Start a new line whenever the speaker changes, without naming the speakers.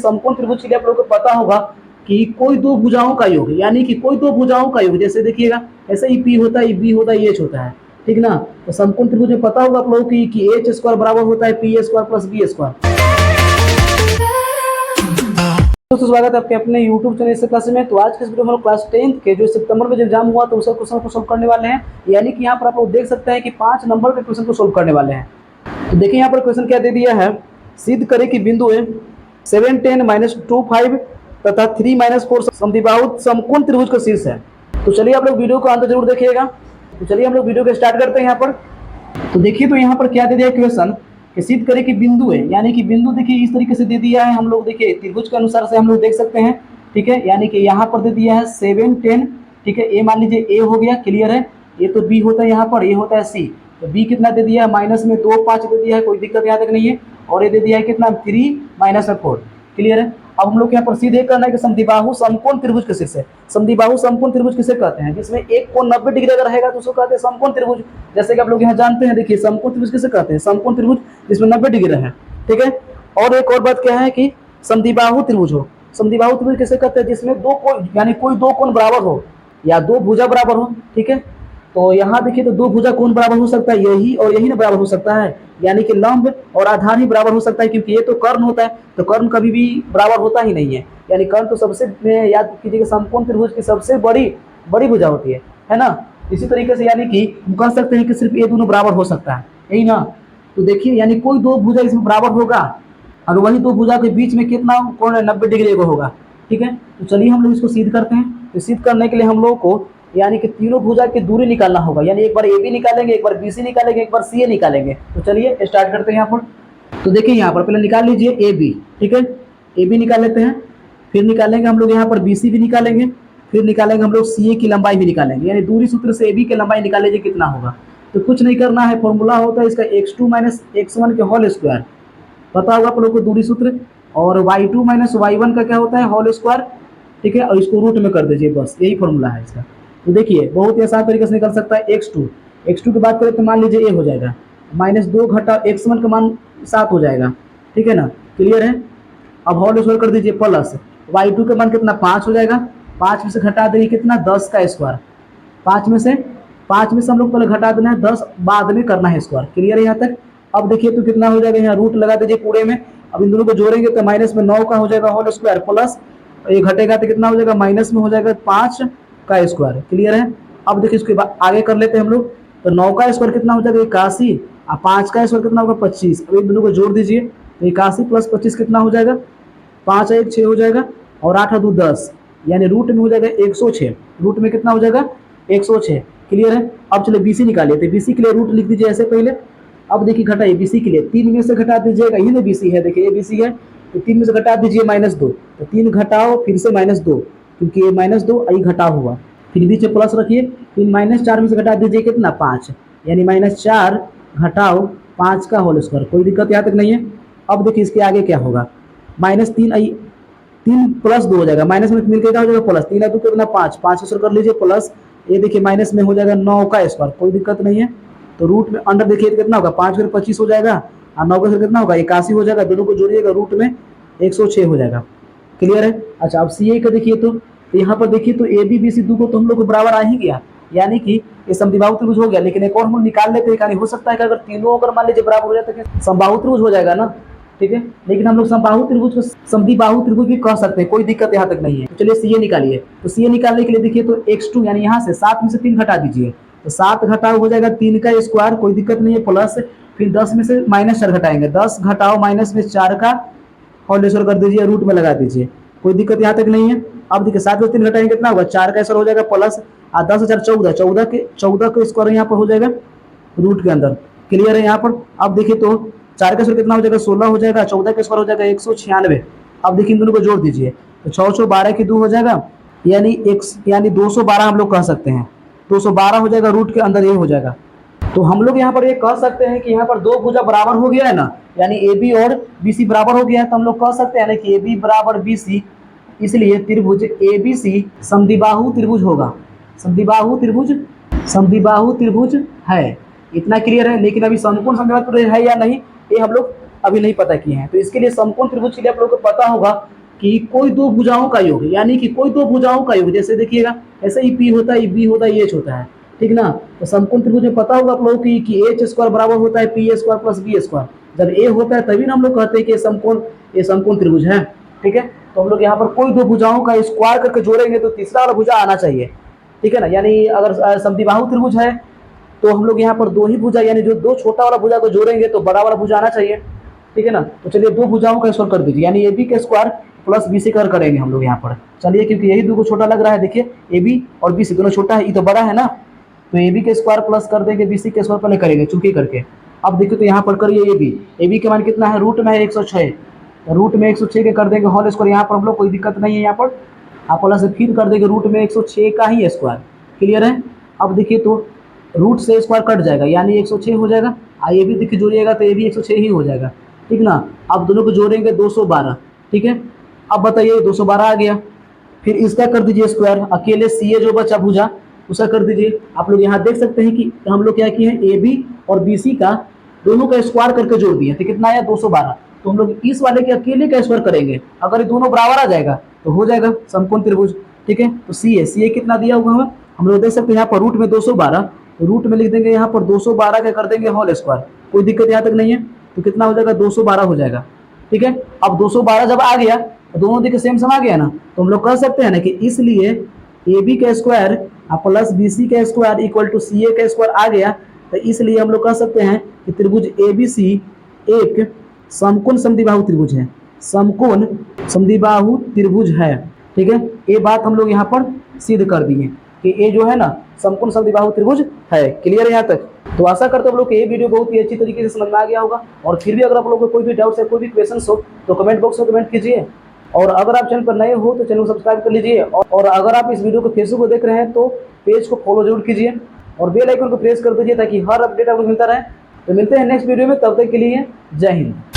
समकोण त्रिभुज के लिए आप लोगों को पता होगा कि कोई दो भुजाओं का योग, यानी कि कोई दो भुजाओं का योग, जैसे देखिएगा ऐसे ही पी होता है, बी होता है, एच होता है, ठीक ना। तो समकोण त्रिभुज में पता होगा आप लोगों को कि एच स्क्वायर बराबर होता है p square plus b square. दोस्तों स्वागत है आपके अपने YouTube चैनल से क्लास में। तो आज के इस वीडियो में हम क्लास 10th के जो सितंबर में जो एग्जाम हुआ तो उसका क्वेश्चन को सोल्व करने वाले हैं। यानी कि यहाँ पर आप लोग देख सकते हैं कि 5 नंबर के क्वेश्चन को सोल्व करने वाले हैं। तो देखिए यहाँ पर क्वेश्चन क्या दे दिया है, सिद्ध करें कि बिंदु 7 10 -2 5 तथा 3 -4 समद्विबाहु समकोण त्रिभुज का शीर्ष है। तो चलिए आप लोग वीडियो को अंत जरूर देखिएगा। तो चलिए हम लोग वीडियो को स्टार्ट करते हैं। यहाँ पर तो देखिए, तो यहाँ पर क्या दे दिया क्वेश्चन कि सिद्ध करें कि बिंदु है, यानी कि बिंदु देखिए इस तरीके से दे दिया है। हम लोग देखिए त्रिभुज के अनुसार से हम लोग देख सकते हैं, ठीक है। यानी कि यहाँ पर दे दिया है 7 10, ठीक है। ए मान लीजिए ए हो गया, क्लियर है। ये तो बी होता है, यहाँ पर ए होता है सी। तो बी कितना दे दिया है, माइनस में 2 5 दे दिया है, कोई दिक्कत यहाँ तक नहीं है। और ये दे दिया है कितना 3 -4, क्लियर है। अब हम लोग यहाँ पर सीधे करना है कि समद्विबाहु समकोण त्रिभुज किसे से, समद्विबाहु समकोण त्रिभुज किसे कहते हैं, जिसमें एक कोण 90 डिग्री अगर रहेगा तो उसको कहते हैं समकोण त्रिभुज। जैसे कि आप लोग यहाँ जानते हैं, देखिए समकोण त्रिभुज किसे कहते हैं, समकोण त्रिभुज जिसमें 90 डिग्री है, ठीक है। और एक और बात क्या है कि समद्विबाहु त्रिभुज हो, समद्विबाहु त्रिभुज किसे कहते हैं, जिसमें दो कोण, यानी कोई दो कोण बराबर हो या दो भुजा बराबर हो, ठीक है। तो यहाँ देखिए तो दो भुजा कौन बराबर हो सकता है, यही और यही ना बराबर हो सकता है, यानी कि लंब और आधार ही बराबर हो सकता है, क्योंकि ये तो कर्ण होता है, तो कर्ण कभी भी बराबर होता ही नहीं है। यानी कर्ण तो सबसे याद कीजिएगा समकोण त्रिभुज की सबसे बड़ी भुजा होती है ना। इसी तरीके से यानी कि हम कह सकते हैं कि सिर्फ ये दोनों बराबर हो सकता है, यही ना। तो देखिए यानी कोई दो भुजा इसमें बराबर होगा और वही दो भुजा के बीच में कितना कोण 90 डिग्री का होगा, ठीक है। तो चलिए हम लोग इसको सिद्ध करते हैं। तो सिद्ध करने के लिए हम लोग को यानी कि तीनों भुजा की दूरी निकालना होगा, यानी एक बार ए बी निकालेंगे, एक बार बी सी निकालेंगे, एक बार सी ए निकालेंगे। तो चलिए स्टार्ट करते हैं यहाँ पर। तो देखिए यहाँ पर पहले निकाल लीजिए ए बी, ठीक है। ए बी निकाल लेते हैं, फिर निकालेंगे हम लोग यहाँ पर बी सी भी निकालेंगे, फिर निकालेंगे हम लोग सी ए की लंबाई भी निकालेंगे। यानी दूरी सूत्र से ए बी की लंबाई निकाल लीजिए कितना होगा। तो कुछ नहीं करना है, फॉर्मूला होता है इसका x2 - x1 के होल स्क्वायर, पता होगा आप लोग को दूरी सूत्र। और y2 - y1 का क्या होता है, होल स्क्वायर, ठीक है। और इसको रूट में कर दीजिए, बस यही फॉर्मूला है इसका। तो देखिए बहुत ही आसान तरीके से निकल सकता है। x2 की बात करें तो मान लीजिए ए हो जाएगा, -2 घटा x1 का मान 7 हो जाएगा, ठीक है ना, क्लियर है। अब होल स्क्वायर कर दीजिए प्लस y2 का मान कितना 5 हो जाएगा, 5 में से घटा देंगे कितना 10 का स्क्वायर, 5 में से हम लोग पहले घटा देना है, 10 बाद में करना है स्क्वायर, क्लियर है यहाँ तक। अब देखिए तो कितना हो जाएगा, यहाँ रूट लगा दीजिए पूरे में। अब इन दोनों को जोड़ेंगे तो माइनस में 9 का हो जाएगा होल स्क्वायर, प्लस ये घटेगा तो कितना हो जाएगा, माइनस में हो जाएगा 5 का स्क्वायर, क्लियर है। अब देखिए इसके बाद आगे कर लेते हैं हम लोग। तो 9 का स्क्वायर कितना हो जाएगा 81, और 5 का स्क्वायर कितना होगा 25। अब इन दोनों को जोड़ दीजिए तो 81 + 25 कितना हो जाएगा, 5 1 6 हो जाएगा, और 8 2 10, यानी रूट में हो जाएगा 106, रूट में कितना हो जाएगा 106, क्लियर है। अब चलिए बीसी निकालिए। तो बीसी के लिए रूट लिख दीजिए ऐसे पहले। अब देखिए घटाइए बीसी के लिए, 3 में से घटा दीजिएगा, ये ना बीसी है, देखिए ये बीसी है, तो 3 में से घटा दीजिए -2, तो 3 घटाओ फिर से -2, क्योंकि ये -2 आई घटा हुआ, फिर नीचे प्लस रखिए, फिर -4 में से घटा दीजिए कितना 5, यानी -4 घटाओ 5 का होल स्क्वायर, कोई दिक्कत यहाँ तक नहीं है। अब देखिए इसके आगे क्या होगा, -3 आई 3 + 2 हो जाएगा, माइनस में मिलकर क्या हो जाएगा प्लस, 3 2 कितना 5, 5 स्क्वायर कर लीजिए, प्लस ये देखिए माइनस में हो जाएगा 9 का स्क्वायर, कोई दिक्कत नहीं है। तो रूट में अंडर देखिए तो कितना होगा 5 × 25 हो जाएगा, और 9 का स्क्वायर कितना होगा 81 हो जाएगा, दोनों को जोड़िएगा रूट में 106 हो जाएगा, क्लियर है। अच्छा अब सी ए का देखिए, तो यहाँ पर देखिए तो ए बी बी सी दो को तो हम लोग को बराबर आ ही गया, यानी कि ये समद्विबाहु त्रिभुज हो गया। लेकिन एक और हम निकाल लेते हैं, यानी हो सकता है कि अगर तीनों अगर मान लीजिए बराबर हो जाए तो समबाहु त्रिभुज हो जाएगा ना, ठीक है। लेकिन हम लोग समबाहु त्रिभुज को समद्विबाहु त्रिभुज भी कह सकते हैं, कोई दिक्कत यहाँ तक नहीं है। तो चलिए सी ए निकालिए। तो सी ए निकालने के लिए देखिए तो x2 यानी यहाँ से 7 में से 3 घटा दीजिए, तो 7 घटाओ हो जाएगा 3 का स्क्वायर, कोई दिक्कत नहीं है, प्लस फिर 10 में से -4 घटाएंगे, 10 घटाओ -4 का होल स्क्वायर कर दीजिए, रूट में लगा दीजिए, कोई दिक्कत यहाँ तक नहीं है। अब देखिए 7 में 3 घटाएंगे कितना होगा 4 का स्क्वायर हो जाएगा, प्लस 10 हजार 14 का स्क्वायर यहाँ पर हो जाएगा रूट के अंदर, क्लियर है यहाँ पर। अब देखिए तो 4 का स्क्वायर कितना हो जाएगा 16 हो जाएगा, 14 का स्क्वायर हो जाएगा 196। अब देखिए इन दोनों को जोड़ दीजिए तो 6 6 12 की 2 हो जाएगा, यानी 212 हम लोग कह सकते हैं, 212 हो जाएगा, रूट के अंदर ये हो जाएगा। तो हम लोग यहाँ पर ये कह सकते हैं कि यहाँ पर दो भुजा बराबर हो गया है ना, यानी ए बी और बी सी बराबर हो गया है, तो हम लोग कह सकते हैं ना कि ए बी बराबर बी सी, इसलिए त्रिभुज ए बी सी समद्विबाहु त्रिभुज होगा, समद्विबाहु त्रिभुज है, इतना क्लियर है। लेकिन अभी समकोण समद्विबाहु त्रिभुज है या नहीं ये हम लोग अभी नहीं पता किए हैं। तो इसके लिए समकोण त्रिभुज के लिए आप लोगों को पता होगा कि कोई दो भुजाओं का योग, यानी कि कोई दो भुजाओं का योग, जैसे देखिएगा ऐसे ही पी होता है, बी होता है, एच होता है, ठीक ना। तो समकोण त्रिभुज में पता होगा आप लोगों की कि एच स्क्वायर बराबर होता है p square plus b square. जब ए होता है तभी ना हम लोग कहते हैं कि ये समकोण त्रिभुज है, ठीक है। तो हम लोग यहाँ पर कोई दो भुजाओं का स्क्वायर करके जोड़ेंगे तो तीसरा वाला भुजा आना चाहिए, ठीक है ना। यानी अगर समद्विबाहु त्रिभुज है तो हम लोग यहाँ पर दो ही भुजा, यानी जो दो छोटा वाला भुजा को जोड़ेंगे तो बड़ा वाला भुजा आना चाहिए, ठीक है ना। तो चलिए दो भुजाओं का स्क्वायर कर दीजिए, यानी ए बी का स्क्वायर प्लस बी सी का करेंगे हम लोग यहाँ पर। चलिए क्योंकि यही दो को छोटा लग रहा है, देखिए ए बी और बी सी दोनों छोटा है, ये तो बड़ा है ना, तो ए बी के स्क्वायर प्लस कर देंगे बी सी के स्क्वायर पहले करेंगे चूंकि करके। अब देखिए तो यहाँ पर करिए ए बी के मान कितना है, रूट में है 106, रूट में 106 के कर देंगे होल स्क्वायर, यहाँ पर हम लोग कोई दिक्कत नहीं है, यहाँ पर आप वाला से फिर कर देंगे रूट में 106 का ही स्क्वायर, क्लियर है। अब देखिए तो रूट से स्क्वायर कट जाएगा यानी 106 हो जाएगा, ये भी देखिए जोड़िएगा तो ये भी 106 ही हो जाएगा, ठीक ना। अब दोनों को जोड़ेंगे 212, ठीक है। अब बताइए 212 आ गया, फिर इसका कर दीजिए स्क्वायर, अकेले सी ए जो बचा भुजा उसका कर दीजिए। आप लोग यहाँ देख सकते हैं कि हम लोग क्या किए हैं, ए बी और बी सी का दोनों का स्क्वायर करके जोड़ दिए, तो कितना आया 212। तो हम लोग इस वाले के अकेले का स्क्वायर करेंगे, अगर ये दोनों बराबर आ जाएगा तो हो जाएगा समकोण त्रिभुज, ठीक है। तो सी ए कितना दिया हुआ है हम लोग देख सकते हैं यहाँ पर रूट में 212, तो रूट में लिख देंगे यहाँ पर 212 का कर देंगे होल स्क्वायर, कोई दिक्कत यहाँ तक नहीं है। तो कितना हो जाएगा 212 हो जाएगा, ठीक है। अब 212 जब आ गया तो दोनों दिक्कत सेम सम आ गया ना, तो हम लोग कह सकते हैं ना कि इसलिए ए बी का स्क्वायर प्लस बी सी का स्क्वायर इक्वल टू सी ए का स्क्वायर आ गया, तो इसलिए हम लोग कह सकते हैं कि त्रिभुज ए बी सी एक समकोण समद्विबाहु त्रिभुज है, समकोण समद्विबाहु त्रिभुज है, ठीक है। ये बात हम लोग यहाँ पर सिद्ध कर दिए कि ये जो है ना समकोण समद्विबाहु त्रिभुज है, क्लियर है यहाँ तक। तो आशा करते हैं आप लोग को ये वीडियो बहुत ही अच्छी तरीके से समझ में आ गया होगा, और फिर भी अगर आप लोगों को कोई भी डाउट है, कोई भी क्वेश्चन हो तो कमेंट बॉक्स में कमेंट कीजिए, और अगर आप चैनल पर नए हो तो चैनल को सब्सक्राइब कर लीजिए, और अगर आप इस वीडियो को फेसबुक पर देख रहे हैं तो पेज को फॉलो जरूर कीजिए और बेल आइकन को प्रेस कर दीजिए ताकि हर अपडेट आपको मिलता रहे। तो मिलते हैं नेक्स्ट वीडियो में, तब तक के लिए जय हिंद।